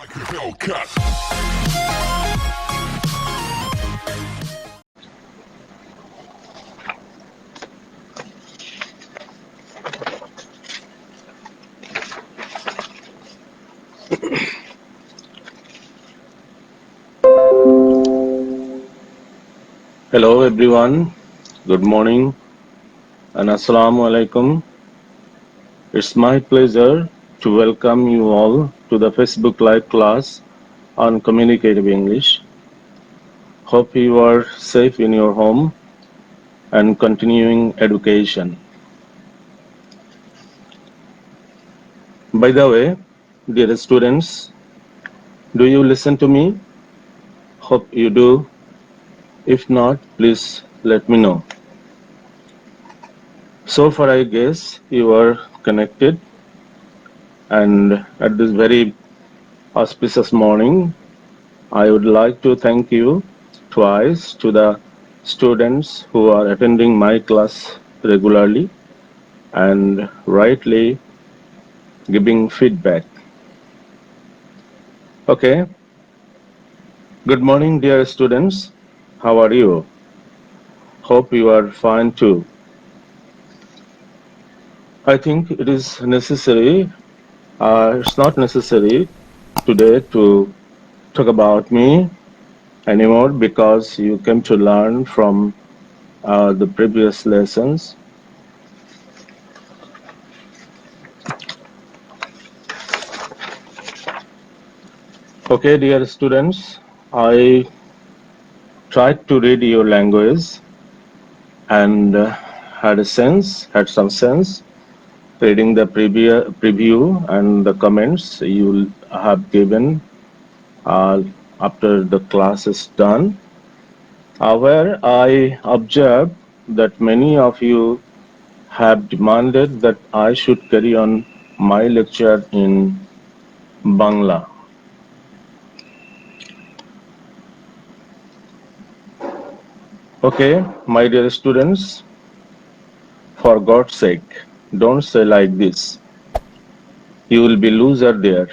like a Hellcat. Hello everyone, good morning and Assalamu alaikum. It's my pleasure to welcome you all to the Facebook Live class on Communicative English. Hope you are safe in your home and continuing education. By the way, dear students, do you listen to me? Hope you do. If not, please let me know. So far, I guess you are connected, and at this very auspicious morning, I would like to thank you twice to the students who are attending my class regularly and rightly giving feedback. Okay, good morning, dear students. How are you? Hope you are fine too. I think it is necessary, it's not necessary today to talk about me anymore because you came to learn from the previous lessons. Okay, dear students, I tried to read your language and had some sense reading the preview and the comments you have given uh, after the class is done. Where I observed that many of you have demanded that I should carry on my lecture in Bangla. Okay, my dear students, for God's sake, don't say like this. You will be loser there.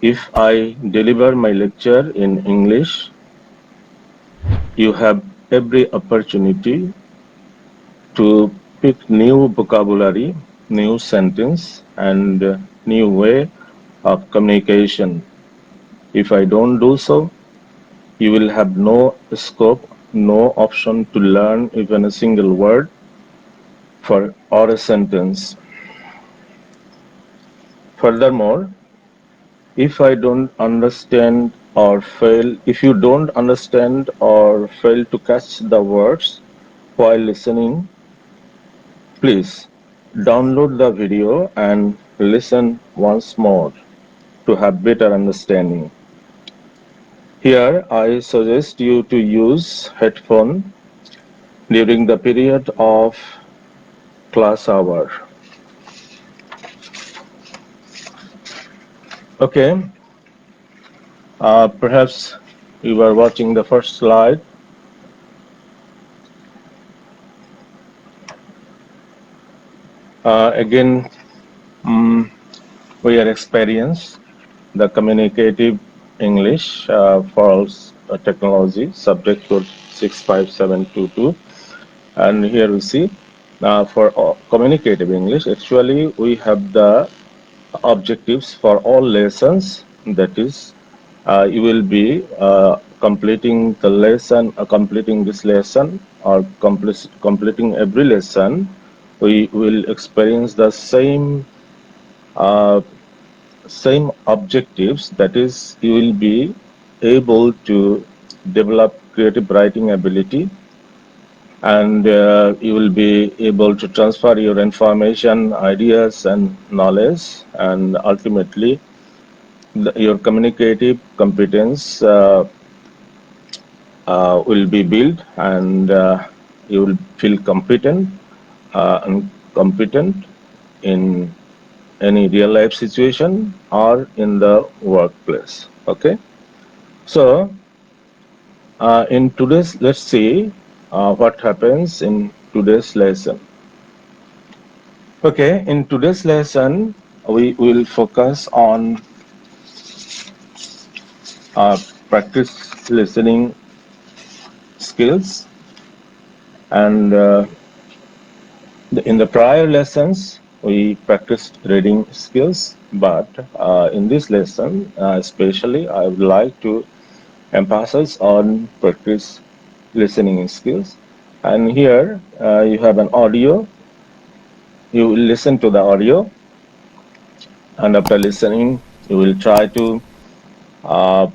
If I deliver my lecture in English, you have every opportunity to pick new vocabulary, new sentence, and new way of communication. If I don't do so, you will have no scope, no option to learn even a single word for or a sentence. Furthermore, if I don't understand or fail, if you don't understand or fail to catch the words while listening, please download the video and listen once more to have better understanding. Here, I suggest you to use headphone during the period of class hour. Okay, perhaps you were watching the first slide. Again, we are experienced the communicative English for technology subject code 65722, and here we see for communicative English actually we have the objectives for all lessons, that is you will be completing the lesson, completing this lesson or completing every lesson. We will experience the uh, same objectives, that is you will be able to develop creative writing ability, and you will be able to transfer your information, ideas and knowledge, and ultimately your communicative competence will be built, and you will feel competent in any real life situation or in the workplace. Okay, so in today's, let's see what happens in today's lesson. Okay, in today's lesson we will focus on practice listening skills. And in the prior lessons, we practiced reading skills, but in this lesson, especially, I would like to emphasize on practice listening skills. And here you have an audio. You will listen to the audio, and after listening, you will try to uh,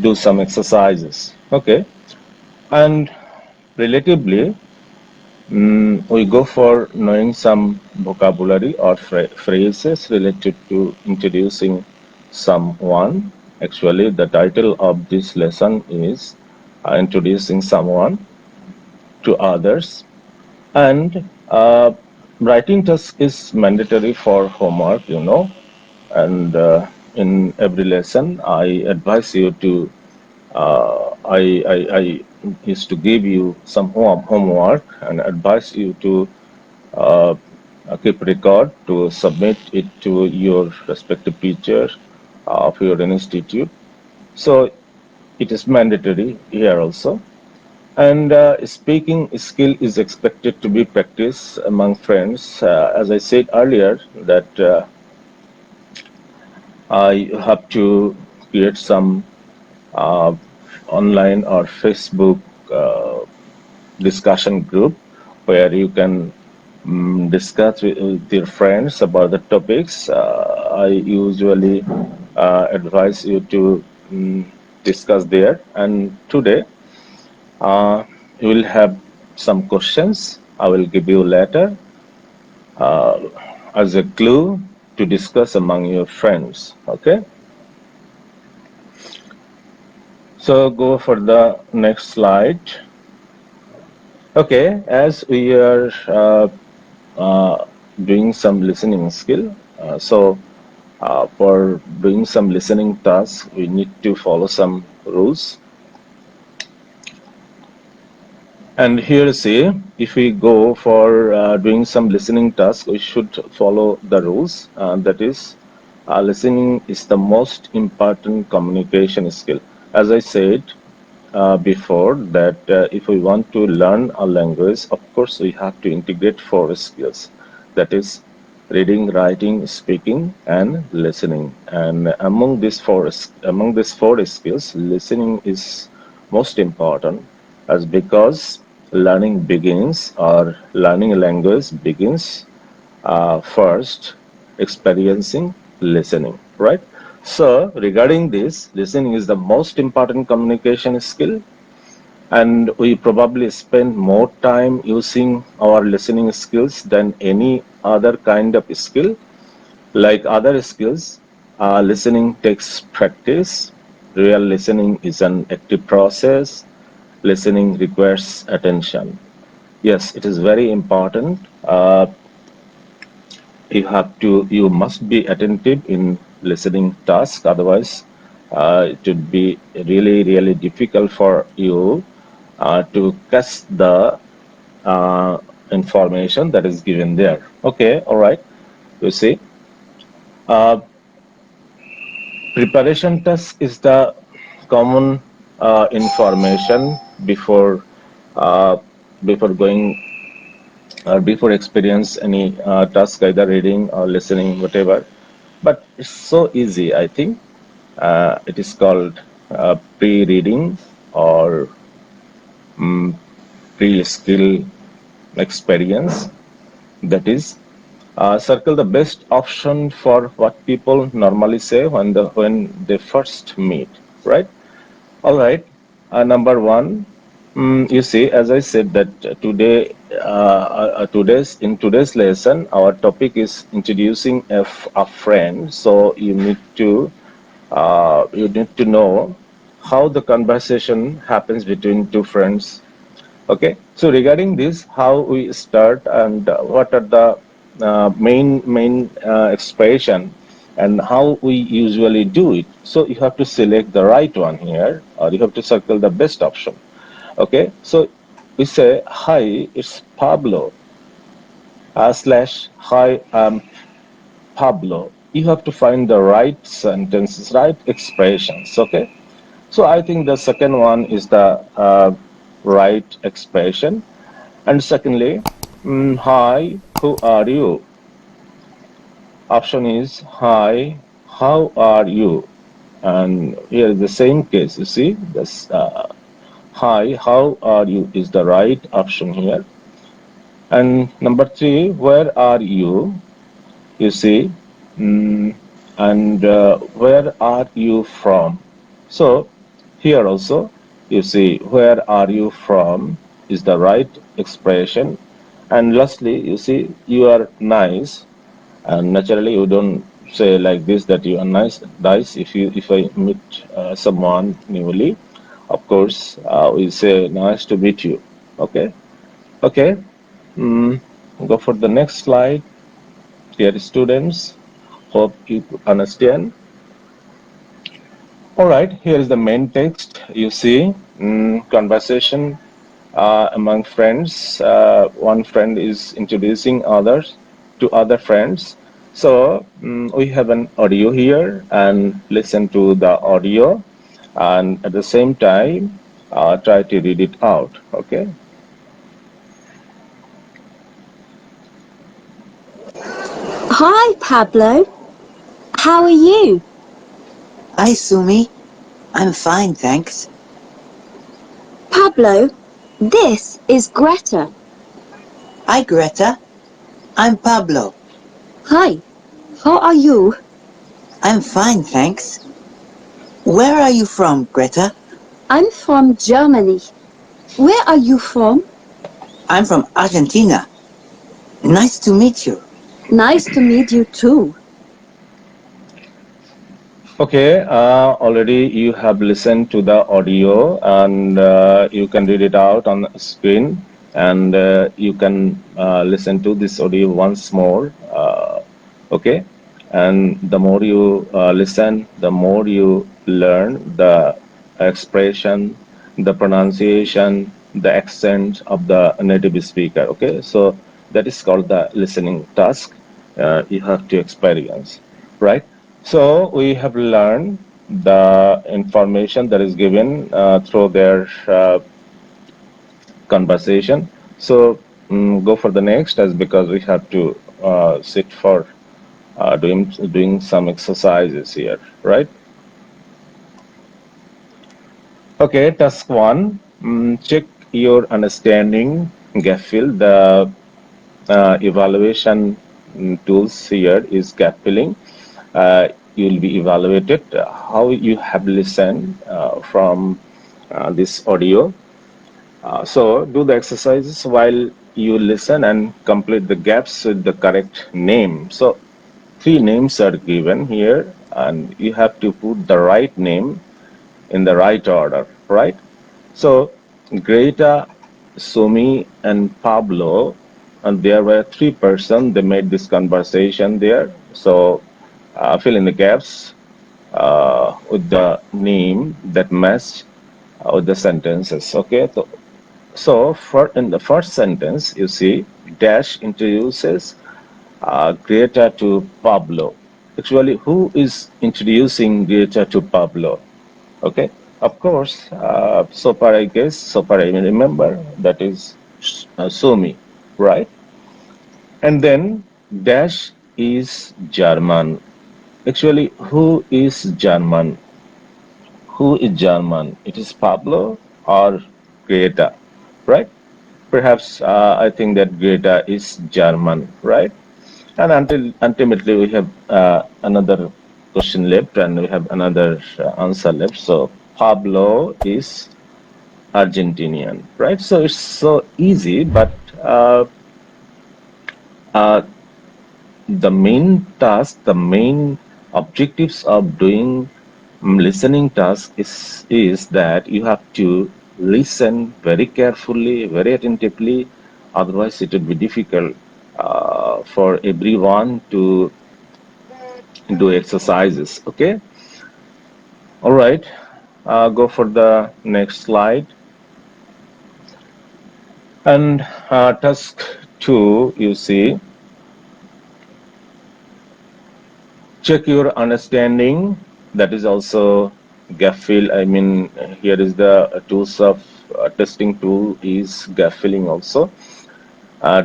do some exercises. Okay, and relatively, we go for knowing some vocabulary or phrases related to introducing someone. Actually, the title of this lesson is Introducing Someone to Others. And writing task is mandatory for homework, and in every lesson, I advise you to I used to give you some homework and advise you to uh, keep record to submit it to your respective teacher of your institute. So it is mandatory here also. And speaking skill is expected to be practiced among friends. As I said earlier, that I have to create some uh, online or Facebook discussion group where you can discuss with your friends about the topics. I usually advise you to discuss there. And today uh, you will have some questions I will give you later uh, as a clue to discuss among your friends. Okay, so go for the next slide. Okay, as we are uh, doing some listening skill. For doing some listening tasks, we need to follow some rules. And here, see, if we go for doing some listening tasks, we should follow the rules. That is, listening is the most important communication skill. As I said before, that if we want to learn a language, of course, we have to integrate four skills. That is, reading, writing, speaking, and listening. And among these four skills, listening is most important, as because learning begins or learning a language begins first experiencing listening, right? So regarding this, listening is the most important communication skill, and we probably spend more time using our listening skills than any other kind of skill. Like other skills, listening takes practice. Real listening is an active process. Listening requires attention. Yes, it is very important. You must be attentive in listening task. Otherwise, it would be really difficult for you to catch the uh, information that is given there. Okay, all right. You see, uh, preparation task is the common information before uh, before going or before experience any task, either reading or listening, whatever. But it's so easy, I think. It is called pre-reading or pre-skill experience. That is, circle the best option for what people normally say when they first meet, right? All right. Number one, you see, as I said that today's lesson, our topic is introducing a friend. So you need to know how the conversation happens between two friends. Okay, so regarding this, how we start and what are the main expression and how we usually do it. So you have to select the right one here, or you have to circle the best option. Okay, so we say, "Hi, it's Pablo." Slash, "Hi, I'm Pablo." you have to find the right sentences, right expressions. Okay, so I think the second one is the right expression. And secondly, hi, who are you? Option is hi, how are you? And here is the same case. You see, this hi, how are you is the right option here. And number three, where are you? You see, mm, and where are you from? So here also, you see, where are you from is the right expression. And lastly, you see, you are nice, and naturally you don't say like this that you are nice. If I meet someone newly, of course we say nice to meet you. Okay, okay. mm, Go for the next slide. Dear students, hope you understand. All right, here is the main text. You see, conversation among friends. One friend is introducing others to other friends. So we have an audio here, and listen to the audio, and at the same time try to read it out. Okay. Hi, Pablo. How are you? Hi, Sumi. I'm fine, thanks. Pablo, this is Greta. Hi, Greta. I'm Pablo. Hi, how are you? I'm fine, thanks. Where are you from, Greta? I'm from Germany. Where are you from? I'm from Argentina. Nice to meet you. Nice to meet you too. Okay, already you have listened to the audio, and you can read it out on the screen, and you can listen to this audio once more. Okay, and the more you listen, the more you learn the expression, the pronunciation, the accent of the native speaker. Okay, so that is called the listening task. You have to experience, right? So we have learned the information that is given through their conversation. So go for the next, as because we have to sit for doing some exercises here, right? Okay, task one. Check your understanding. Gap fill. The evaluation tools here is gap filling. You will be evaluated how you have listened from this audio. So do the exercises while you listen and complete the gaps with the correct name. So three names are given here, and you have to put the right name in the right order, right? So Greta, Sumi, and Pablo, and there were three persons. They made this conversation there. So fill in the gaps with the name that match with the sentences. Okay, so for in the first sentence, you see Dash introduces Greta to Pablo. Actually, who is introducing Greta to Pablo? Okay, of course, so far I remember, that is Sumi, right? And then Dash is German. Actually, who is German? Who is German? It is Pablo or Greta, right? Perhaps I think that Greta is German, right? And until ultimately we have another question left, and we have another answer left. So Pablo is Argentinian, right? So it's so easy, but uh, the main task, the main objectives of doing listening task is that you have to listen very carefully, very attentively. Otherwise, it would be difficult for everyone to do exercises. Okay. All right. Go for the next slide. And task two, you see, check your understanding. That is also gap fill. I mean, here is the tools of testing tool is gap filling also.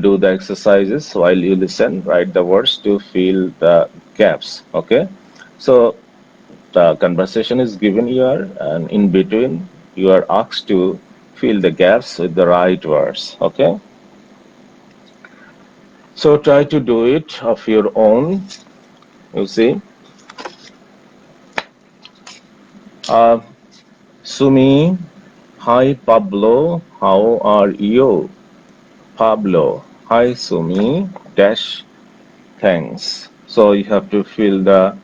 Do the exercises while you listen. Write the words to fill the gaps. Okay. So the conversation is given here, and in between, you are asked to fill the gaps with the right words. Okay. So try to do it of your own. You see. Uh, Sumi, hi Pablo, how are you? Pablo, hi Sumi, dash, thanks. So you have to fill the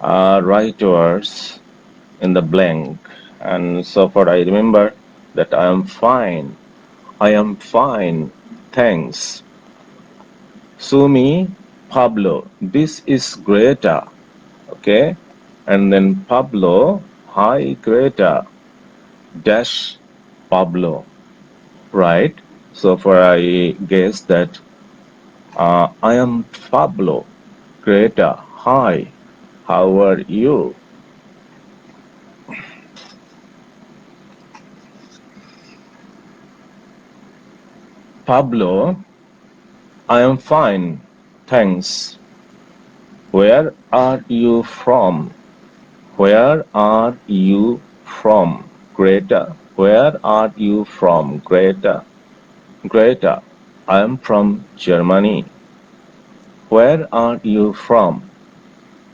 right words in the blank. And so far I remember that I am fine, thanks. Sumi, Pablo, this is Greta, okay? And then Pablo, hi Greta, dash Pablo, right? So far I guess that I am Pablo. Greta, hi, how are you? Pablo, I am fine, thanks. Where are you from? Where are you from? Greta, where are you from? Greta, Greta, I am from Germany. Where are you from?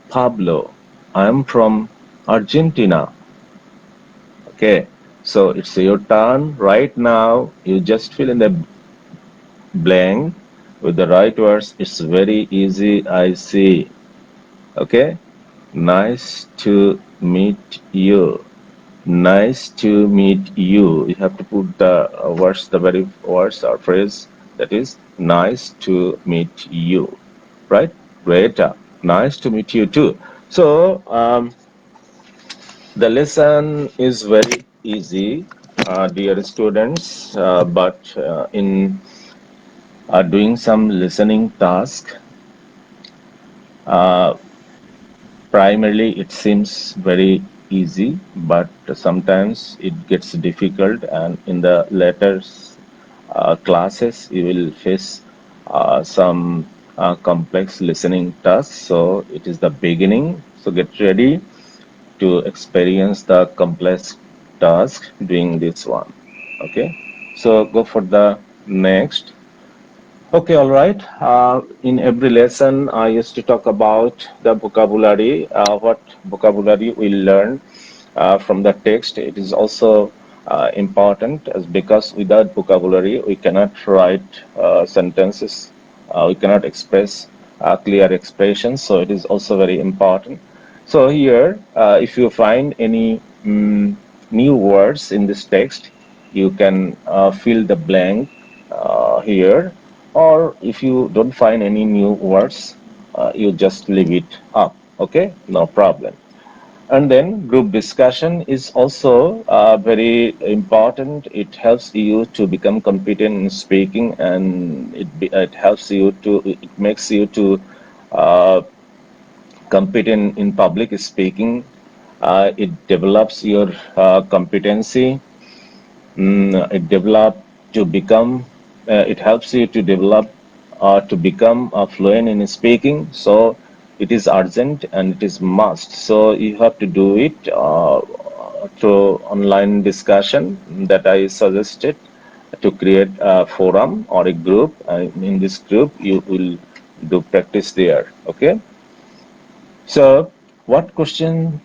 Pablo, I am from Argentina. Okay, so it's your turn right now. You just fill in the blank with the right words. It's very easy, I see. Okay, nice to meet you. Nice to meet you. You have to put the words, the very words or phrase that is nice to meet you, right? Great. Nice to meet you too. So the lesson is very easy, dear students, but in doing some listening task, uh, primarily it seems very easy, but sometimes it gets difficult, and in the later classes, you will face some complex listening tasks. So it is the beginning. So get ready to experience the complex task doing this one. Okay, so go for the next. Okay, all right. In every lesson, I used to talk about the vocabulary, what vocabulary we learn from the text. It is also important as because without vocabulary, we cannot write sentences, we cannot express clear expressions. So it is also very important. So here, if you find any new words in this text, you can fill the blank here, or if you don't find any new words, you just leave it up. Okay, no problem. And then group discussion is also very important. It helps you to become competent in speaking, and it helps you to, it makes you to uh, compete in public speaking. It develops your competency. It develop to become. It helps you to develop to become fluent in speaking. So it is urgent and it is must. So you have to do it through online discussion that I suggested, to create a forum or a group. In this group, you will do practice there. Okay. So, what questions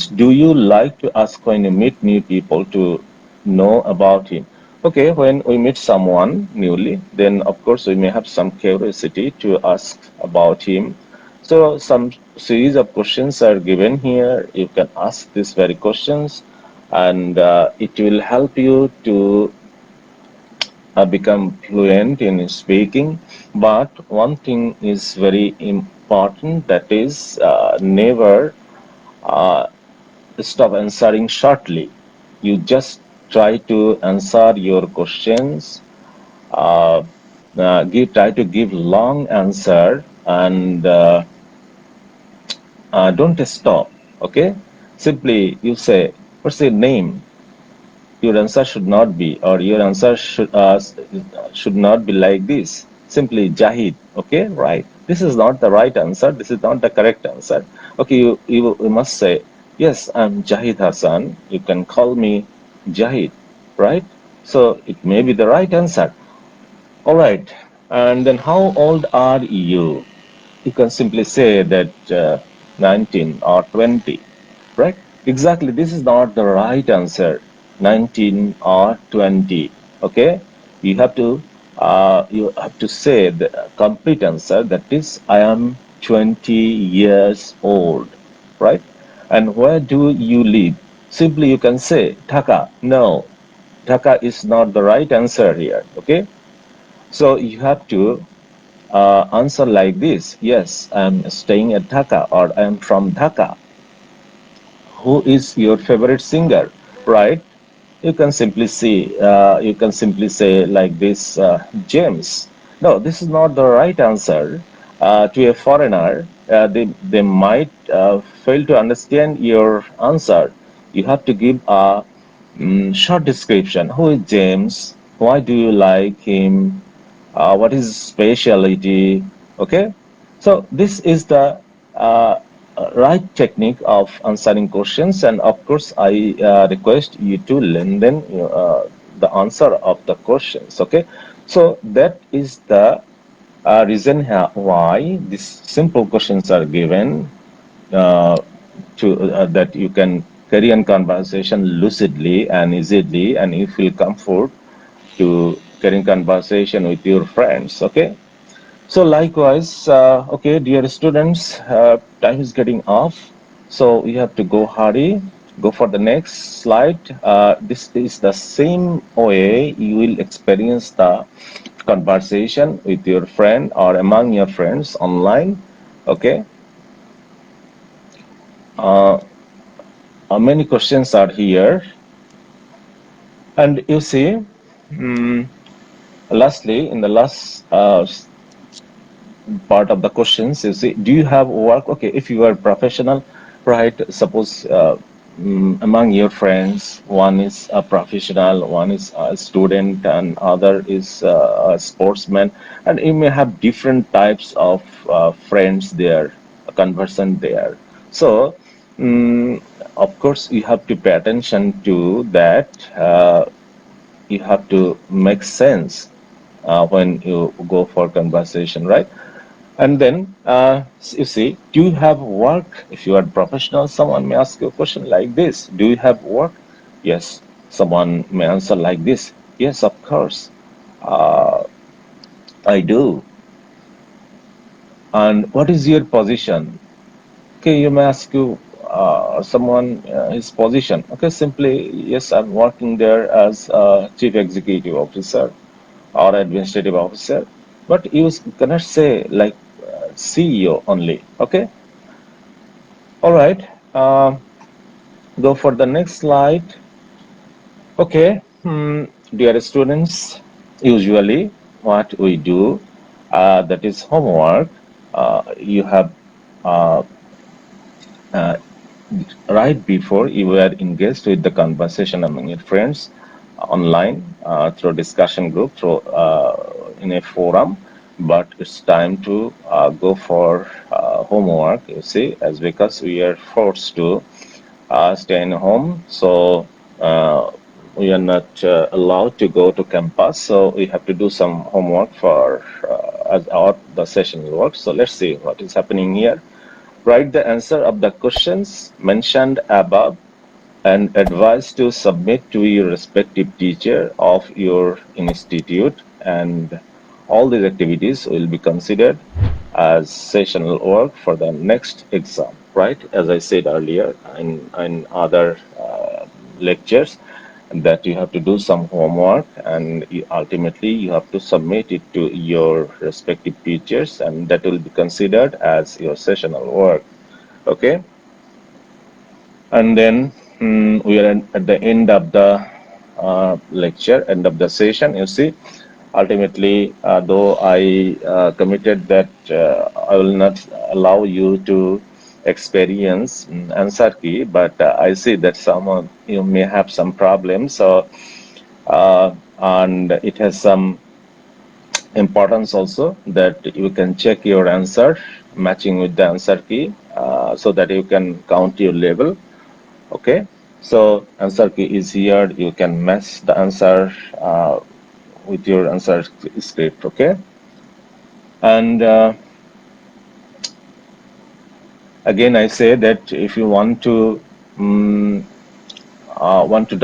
do you like to ask when you meet new people to know about him? Okay, when we meet someone newly, then of course we may have some curiosity to ask about him. So some series of questions are given here. You can ask these very questions, and it will help you to become fluent in speaking. But one thing is very important, that is never uh, stop answering shortly. You just try to answer your questions. Try to give long answer and don't stop. Okay, simply you say, what's your name? Your answer should not be, or your answer should not be like this. Simply Jahid. Okay, right. This is not the right answer. This is not the correct answer. Okay, you must say, yes, I'm Jahid Hassan. You can call me Jahid, right? So it may be the right answer. All right. And then how old are you? You can simply say that 19 or 20, right? Exactly, this is not the right answer, 19 or 20. Okay, you have to say the complete answer, that is, I am 20 years old, right? And where do you live? Simply you can say Dhaka. No, Dhaka is not the right answer here. Okay, so you have to answer like this. Yes, I'm staying at Dhaka, or I'm from Dhaka. Who is your favorite singer, right? You can simply say like this, James. No, this is not the right answer. To a foreigner, they might fail to understand your answer. You have to give a short description. Who is James? Why do you like him? What is his specialty? Okay, so this is the right technique of answering questions, and of course I request you to learn then the answer of the questions. Okay, so that is the reason why these simple questions are given, uh, to that you can carry on conversation lucidly and easily, and you feel comfort to carrying conversation with your friends. Okay, so likewise, okay, dear students, time is getting off, so we have to go hurry. Go for the next slide. This is the same way you will experience the conversation with your friend or among your friends online. Okay, uh, many questions are here, and you see, lastly, in the last part of the questions, you see, do you have work? Okay, if you are professional, right, suppose among your friends, one is a professional, one is a student, and other is a sportsman, and you may have different types of friends there, a conversant there. So of course you have to pay attention to that. You have to make sense when you go for conversation, right? And then you see, do you have work? If you are professional, someone may ask you a question like this: do you have work? Yes. Someone may answer like this: yes, of course, I do. And what is your position? Okay, you may ask you someone his position. Okay, simply, yes, I'm working there as a chief executive officer or administrative officer. But you cannot say like CEO only. Okay, all right. Go for the next slide. Okay, dear students, usually what we do, that is homework. You have uh, uh, right before you were engaged with the conversation among your friends online, through discussion group, through in a forum, but it's time to go for homework, you see, as because we are forced to stay in home. So we are not allowed to go to campus. So we have to do some homework for as our the session will work. So let's see what is happening here. Write the answer of the questions mentioned above and advise to submit to your respective teacher of your institute, and all these activities will be considered as sessional work for the next exam, right? As I said earlier in other lectures, that you have to do some homework, and ultimately you have to submit it to your respective teachers, and that will be considered as your sessional work. Okay, and then we are at the end of the lecture, end of the session. You see, ultimately, though I committed that I will not allow you to experience answer key, but I see that some of you may have some problems. So and it has some importance also that you can check your answer matching with the answer key, so that you can count your level. Okay, so answer key is here. You can match the answer with your answer script. Okay, and again I say that if you want to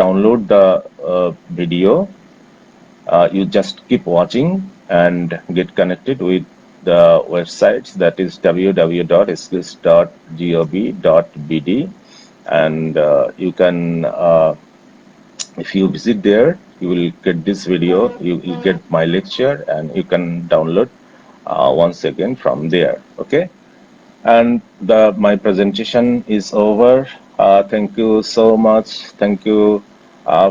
download the video, you just keep watching and get connected with the websites, that is www.skills.gov.bd, and you can if you visit there, you will get this video, you get my lecture, and you can download once again from there. Okay, and my presentation is over. Thank you so much. Thank you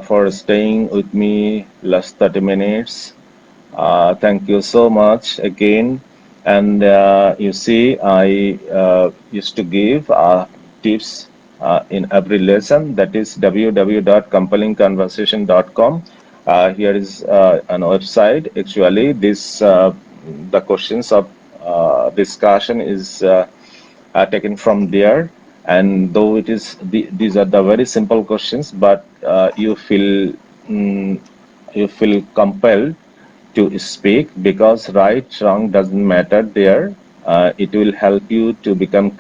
for staying with me last 30 minutes. Thank you so much again. And you see, I used to give tips in every lesson. That is www.compellingconversation.com. Here is an website. Actually, this the questions of discussion is taken from there. And though it is these are the very simple questions, but you feel compelled to speak, because right wrong doesn't matter there. It will help you to become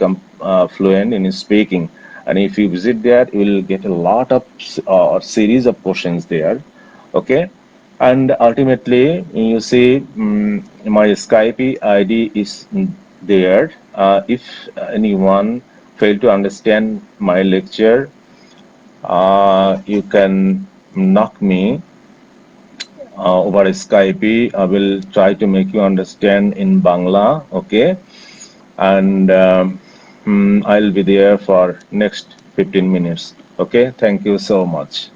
fluent in speaking, and if you visit there you will get a lot of series of questions there. Okay, and ultimately you see my Skype ID is there. If anyone fail to understand my lecture, you can knock me over Skype. I will try to make you understand in Bangla, okay? And I'll be there for next 15 minutes. Okay, thank you so much.